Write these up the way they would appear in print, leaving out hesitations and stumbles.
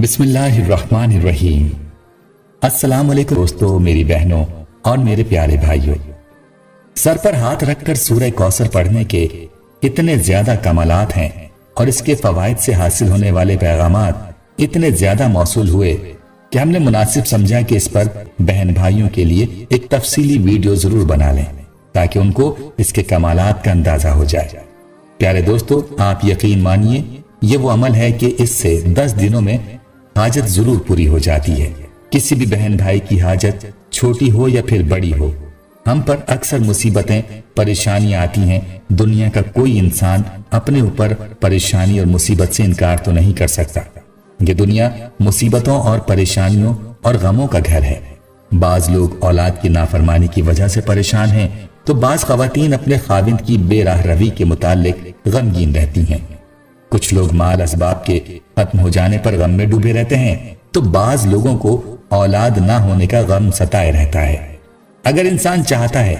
بسم اللہ الرحمن الرحیم۔ السلام علیکم دوستو، میری بہنوں اور میرے پیارے بھائیوں۔ سر پر ہاتھ رکھ کر سورہ کوثر پڑھنے کے اتنے زیادہ کمالات ہیں اور اس کے فوائد سے حاصل ہونے والے پیغامات اتنے زیادہ موصول ہوئے کہ ہم نے مناسب سمجھا کہ اس پر بہن بھائیوں کے لیے ایک تفصیلی ویڈیو ضرور بنا لیں تاکہ ان کو اس کے کمالات کا اندازہ ہو جائے۔ پیارے دوستو، آپ یقین مانیے یہ وہ عمل ہے کہ اس سے 10 دنوں میں حاجت ضرور پوری ہو جاتی ہے۔ کسی بھی بہن بھائی کی حاجت چھوٹی ہو یا پھر بڑی ہو، ہم پر اکثر مصیبتیں پریشانیاں آتی ہیں۔ دنیا کا کوئی انسان اپنے اوپر پریشانی اور مصیبت سے انکار تو نہیں کر سکتا۔ یہ دنیا مصیبتوں اور پریشانیوں اور غموں کا گھر ہے۔ بعض لوگ اولاد کی نافرمانی کی وجہ سے پریشان ہیں تو بعض خواتین اپنے خاوند کی بے راہ روی کے متعلق غمگین رہتی ہیں۔ کچھ لوگ مال اسباب کے ختم ہو جانے پر غم میں ڈوبے رہتے ہیں تو بعض لوگوں کو اولاد نہ ہونے کا غم ستائے رہتا ہے۔ اگر انسان چاہتا ہے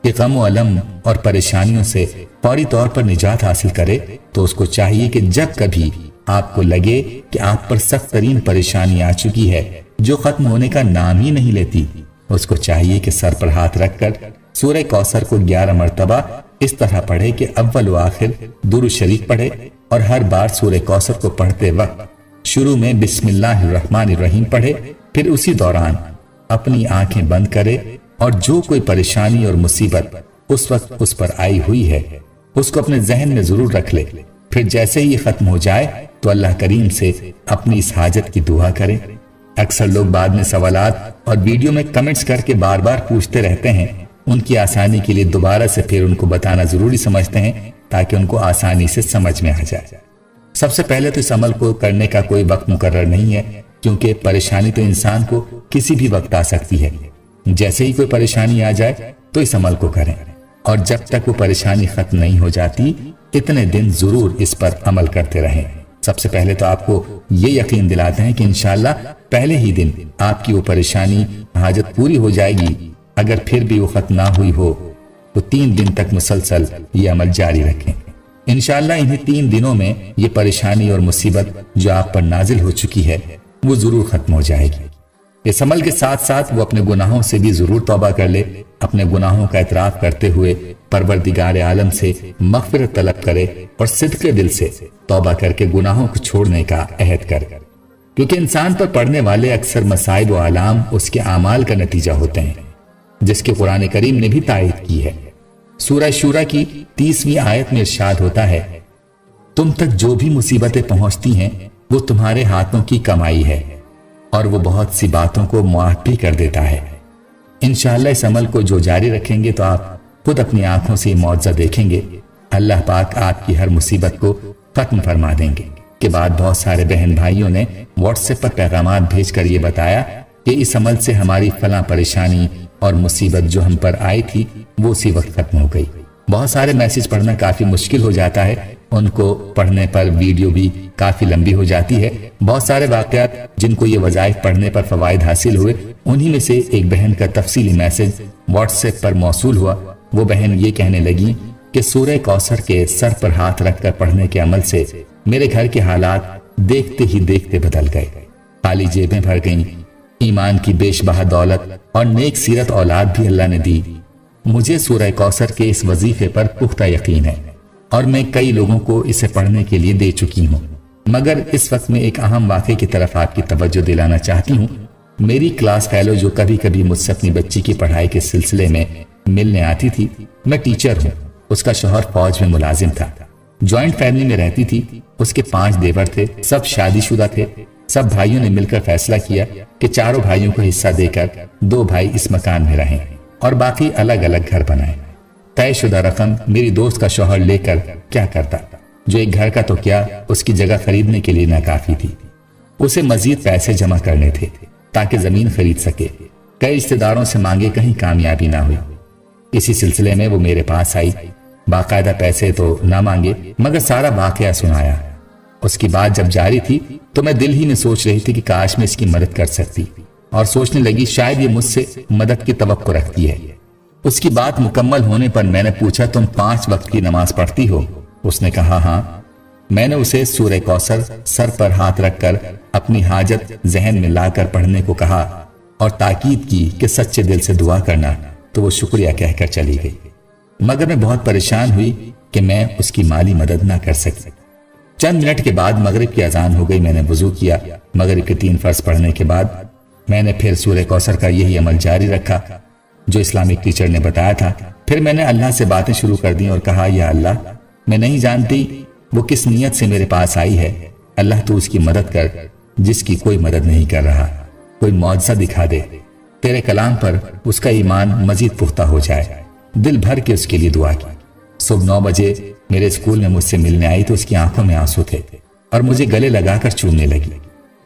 کہ غم و الم اور پریشانیوں سے فوری طور پر نجات حاصل کرے تو اس کو چاہیے کہ جب کبھی آپ کو لگے کہ آپ پر سخت ترین پریشانی آ چکی ہے جو ختم ہونے کا نام ہی نہیں لیتی، اس کو چاہیے کہ سر پر ہاتھ رکھ کر سورہ کوثر کو 11 مرتبہ اس طرح پڑھے کہ اول و آخر درود شریف پڑھے اور ہر بار سورہ کوثر کو پڑھتے وقت شروع میں بسم اللہ الرحمن الرحیم پڑھے، پھر اسی دوران اپنی آنکھیں بند کرے اور جو کوئی پریشانی اور مصیبت اس وقت اس پر آئی ہوئی ہے اس کو اپنے ذہن میں ضرور رکھ لے۔ پھر جیسے ہی یہ ختم ہو جائے تو اللہ کریم سے اپنی اس حاجت کی دعا کرے۔ اکثر لوگ بعد میں سوالات اور ویڈیو میں کمنٹس کر کے بار بار پوچھتے رہتے ہیں۔ ان کی آسانی کے لیے دوبارہ سے پھر ان کو بتانا ضروری سمجھتے ہیں تاکہ ان کو آسانی سے سمجھ میں آ جائے۔ سب سے پہلے تو اس عمل کو کرنے کا کوئی وقت مقرر نہیں ہے، کیونکہ پریشانی تو انسان کو کسی بھی وقت آ سکتی ہے۔ جیسے ہی کوئی پریشانی آ جائے تو اس عمل کو کریں، اور جب تک وہ پریشانی ختم نہیں ہو جاتی اتنے دن ضرور اس پر عمل کرتے رہیں۔ سب سے پہلے تو آپ کو یہ یقین دلاتے ہیں کہ انشاءاللہ پہلے ہی دن آپ کی وہ پریشانی حاجت پوری ہو جائے گی۔ اگر پھر بھی وہ ختم نہ ہوئی ہو تو 3 دن تک مسلسل یہ عمل جاری رکھیں۔ انشاءاللہ انہی 3 دنوں میں یہ پریشانی اور مصیبت جو آپ پر نازل ہو چکی ہے وہ ضرور ختم ہو جائے گی۔ اس عمل کے ساتھ ساتھ وہ اپنے گناہوں سے بھی ضرور توبہ کر لے، اپنے گناہوں کا اعتراف کرتے ہوئے پروردگار عالم سے مغفرت طلب کرے اور صدقے دل سے توبہ کر کے گناہوں کو چھوڑنے کا عہد کرے، کیونکہ انسان پر پڑنے والے اکثر مصائب و آلام اس کے اعمال کا نتیجہ ہوتے ہیں، جس کے قرآن کریم نے بھی تائید کی ہے۔ سورہ شورى کی 30ویں آیت میں ارشاد ہوتا ہے، تم تک جو بھی مصیبتیں پہنچتی ہیں وہ تمہارے ہاتھوں کی کمائی ہے اور وہ بہت سی باتوں کو معاف بھی کر دیتا ہے۔ انشاءاللہ اس عمل کو جو جاری رکھیں گے تو آپ خود اپنی آنکھوں سے معجزہ دیکھیں گے۔ اللہ پاک آپ کی ہر مصیبت کو ختم فرما دیں گے۔ کے بعد بہت سارے بہن بھائیوں نے واٹس ایپ پر پیغامات بھیج کر یہ بتایا کہ اس عمل سے ہماری فلاں پریشانی اور مصیبت جو ہم پر آئی تھی وہ اسی وقت ختم ہو گئی۔ بہت سارے میسج پڑھنا کافی مشکل ہو جاتا ہے، ان کو پڑھنے پر ویڈیو بھی کافی لمبی ہو جاتی ہے۔ بہت سارے واقعات جن کو یہ وظائف پڑھنے پر فوائد حاصل ہوئے، انہی میں سے ایک بہن کا تفصیلی میسج واٹس ایپ پر موصول ہوا۔ وہ بہن یہ کہنے لگی کہ سورہ کوثر کے سر پر ہاتھ رکھ کر پڑھنے کے عمل سے میرے گھر کے حالات دیکھتے ہی دیکھتے بدل گئے، خالی جیبیں بھر گئیں، ایمان کی بیش بہا دولت اور نیک سیرت اولاد بھی اللہ نے دی۔ مجھے سورہ کوثر کے اس وظیفے پر پختہ یقین ہے اور میں کئی لوگوں کو اسے پڑھنے کے لیے دے چکی ہوں، مگر اس وقت میں ایک اہم واقعے کی طرف آپ کی توجہ دلانا چاہتی ہوں۔ میری کلاس فیلو جو کبھی کبھی مجھ سے اپنی بچی کی پڑھائی کے سلسلے میں ملنے آتی تھی، میں ٹیچر ہوں، اس کا شوہر فوج میں ملازم تھا، جوائنٹ فیملی میں رہتی تھی، اس کے 5 دیور تھے، سب شادی شدہ تھے۔ سب بھائیوں نے مل کر فیصلہ کیا کہ 4 بھائیوں کو حصہ دے کر 2 بھائی اس مکان میں رہیں اور باقی الگ الگ گھر بنائیں۔ طے شدہ رقم میری دوست کا شوہر لے کر کیا کرتا، جو ایک گھر کا تو کیا اس کی جگہ خریدنے کے لیے ناکافی تھی، اسے مزید پیسے جمع کرنے تھے تاکہ زمین خرید سکے۔ کئی رشتہ داروں سے مانگے، کہیں کامیابی نہ ہوئی۔ اسی سلسلے میں وہ میرے پاس آئی، باقاعدہ پیسے تو نہ مانگے مگر سارا واقعہ سنایا۔ اس کی بات جب جاری تھی تو میں دل ہی میں سوچ رہی تھی کہ کاش میں اس کی مدد کر سکتی، اور سوچنے لگی شاید یہ مجھ سے مدد کی توقع رکھتی ہے۔ اس کی بات مکمل ہونے پر میں نے پوچھا، تم 5 وقت کی نماز پڑھتی ہو؟ اس نے کہا ہاں۔ میں نے اسے سورہ کوثر سر پر ہاتھ رکھ کر اپنی حاجت ذہن میں لا کر پڑھنے کو کہا اور تاکید کی کہ سچے دل سے دعا کرنا، تو وہ شکریہ کہہ کر چلی گئی، مگر میں بہت پریشان ہوئی کہ میں اس کی مالی مدد نہ کر سکی۔ چند منٹ کے بعد مغرب کی اذان ہو گئی۔ میں نے وضو کیا۔ مغرب کے 3 فرض پڑھنے کے بعد میں نے پھر سورہ کوثر کا یہی عمل جاری رکھا جو اسلامک ٹیچر نے بتایا تھا۔ پھر میں نے اللہ سے باتیں شروع کر دیں اور کہا، یا اللہ، میں نہیں جانتی وہ کس نیت سے میرے پاس آئی ہے، اللہ تو اس کی مدد کر جس کی کوئی مدد نہیں کر رہا، کوئی معجزہ دکھا دے، تیرے کلام پر اس کا ایمان مزید پختہ ہو جائے۔ دل بھر کے اس کے لیے دعا کی۔ صبح 9 بجے میرے اسکول میں مجھ سے ملنے آئی تو اس کی آنکھوں میں آنسو تھے اور مجھے گلے لگا کر چومنے لگی۔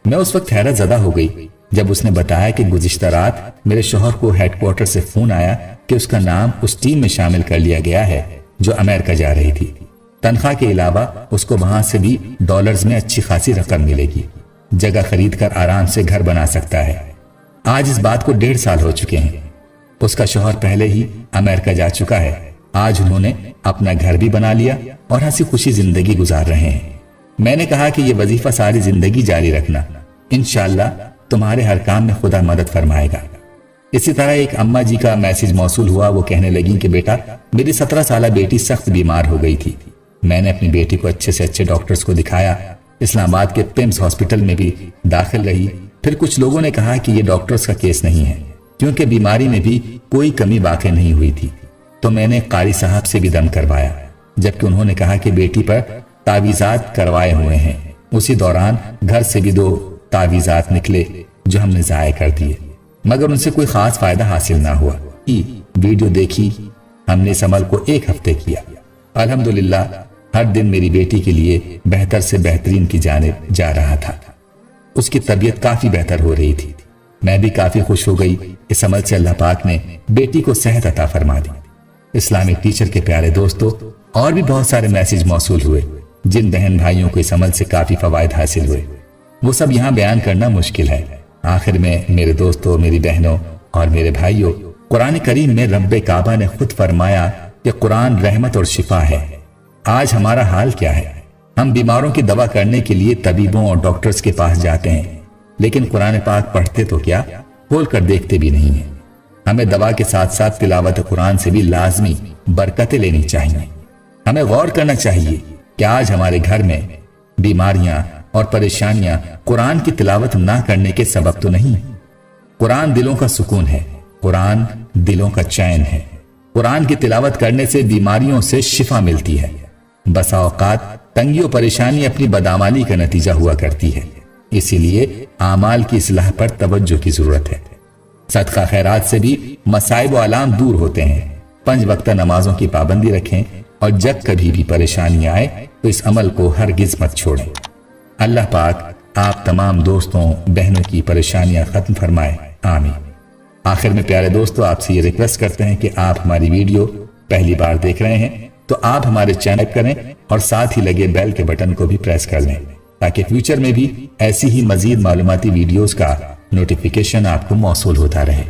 میں اس وقت حیرت زدہ ہو گئی جب اس نے بتایا کہ گزشتہ رات میرے شوہر کو ہیڈ کوارٹر سے فون آیا کہ اس کا نام اس ٹیم میں شامل کر لیا گیا ہے جو امریکہ جا رہی تھی۔ تنخواہ کے علاوہ اس کو وہاں سے بھی ڈالرز میں اچھی خاصی رقم ملے گی، جگہ خرید کر آرام سے گھر بنا سکتا ہے۔ آج اس بات کو 1.5 سال ہو چکے ہیں۔ اس کا شوہر پہلے ہی امریکہ جا چکا ہے۔ آج انہوں نے اپنا گھر بھی بنا لیا اور ہنسی خوشی زندگی گزار رہے ہیں۔ میں نے کہا کہ یہ وظیفہ ساری زندگی جاری رکھنا، انشاءاللہ تمہارے ہر کام میں خدا مدد فرمائے گا۔ اسی طرح ایک اماں جی کا میسج موصول ہوا۔ وہ کہنے لگیں کہ بیٹا، میری 17 سالہ بیٹی سخت بیمار ہو گئی تھی، میں نے اپنی بیٹی کو اچھے سے اچھے ڈاکٹرز کو دکھایا، اسلام آباد کے پیمز ہاسپٹل میں بھی داخل رہی۔ پھر کچھ لوگوں نے کہا کہ یہ ڈاکٹرز کا کیس نہیں ہے کیونکہ بیماری میں بھی کوئی کمی واقع نہیں ہوئی تھی، تو میں نے قاری صاحب سے بھی دم کروایا، جبکہ انہوں نے کہا کہ بیٹی پر تعویذات کروائے ہوئے ہیں۔ اسی دوران گھر سے بھی 2 تعویذات نکلے جو ہم نے ضائع کر دیے، مگر ان سے کوئی خاص فائدہ حاصل نہ ہوا۔ ویڈیو دیکھی، ہم نے اس عمل کو 1 ہفتے کیا۔ الحمدللہ ہر دن میری بیٹی کے لیے بہتر سے بہترین کی جانب جا رہا تھا۔ اس کی طبیعت کافی بہتر ہو رہی تھی، میں بھی کافی خوش ہو گئی۔ اس عمل سے اللہ پاک نے بیٹی کو صحت عطا فرما دی۔ اسلامک ٹیچر کے پیارے دوستو، اور بھی بہت سارے میسج موصول ہوئے جن بہن بھائیوں کو اس عمل سے کافی فوائد حاصل ہوئے، وہ سب یہاں بیان کرنا مشکل ہے۔ آخر میں میرے دوستوں، میری بہنوں اور میرے بھائیوں، قرآن کریم میں رب کعبہ نے خود فرمایا کہ قرآن رحمت اور شفا ہے۔ آج ہمارا حال کیا ہے؟ ہم بیماروں کی دوا کرنے کے لیے طبیبوں اور ڈاکٹرز کے پاس جاتے ہیں، لیکن قرآن پاک پڑھتے تو کیا، کھول کر دیکھتے بھی نہیں ہیں۔ ہمیں دوا کے ساتھ ساتھ تلاوت قرآن سے بھی لازمی برکتیں لینی چاہیے۔ ہمیں غور کرنا چاہیے کہ آج ہمارے گھر میں بیماریاں اور پریشانیاں قرآن کی تلاوت نہ کرنے کے سبب تو نہیں۔ قرآن دلوں کا سکون ہے، قرآن دلوں کا چین ہے۔ قرآن کی تلاوت کرنے سے بیماریوں سے شفا ملتی ہے۔ بسا اوقات تنگی و پریشانی اپنی بدعمالی کا نتیجہ ہوا کرتی ہے، اسی لیے اعمال کی اصلاح پر توجہ کی ضرورت ہے۔ صدقہ خیرات سے بھی مصائب و آلام دور ہوتے ہیں۔ 5 وقتہ نمازوں کی پابندی رکھیں اور جب کبھی بھی پریشانی آئے تو اس عمل کو ہرگز مت چھوڑیں۔ اللہ پاک آپ تمام دوستوں بہنوں کی پریشانیاں ختم فرمائے، آمین۔ آخر میں پیارے دوستوں، آپ سے یہ ریکویسٹ کرتے ہیں کہ آپ ہماری ویڈیو پہلی بار دیکھ رہے ہیں تو آپ ہمارے چینل کریں اور ساتھ ہی لگے بیل کے بٹن کو بھی پریس کر لیں تاکہ فیوچر میں بھی ایسی ہی مزید معلوماتی ویڈیوز کا نوٹیفیکیشن آپ کو موصول ہوتا رہے۔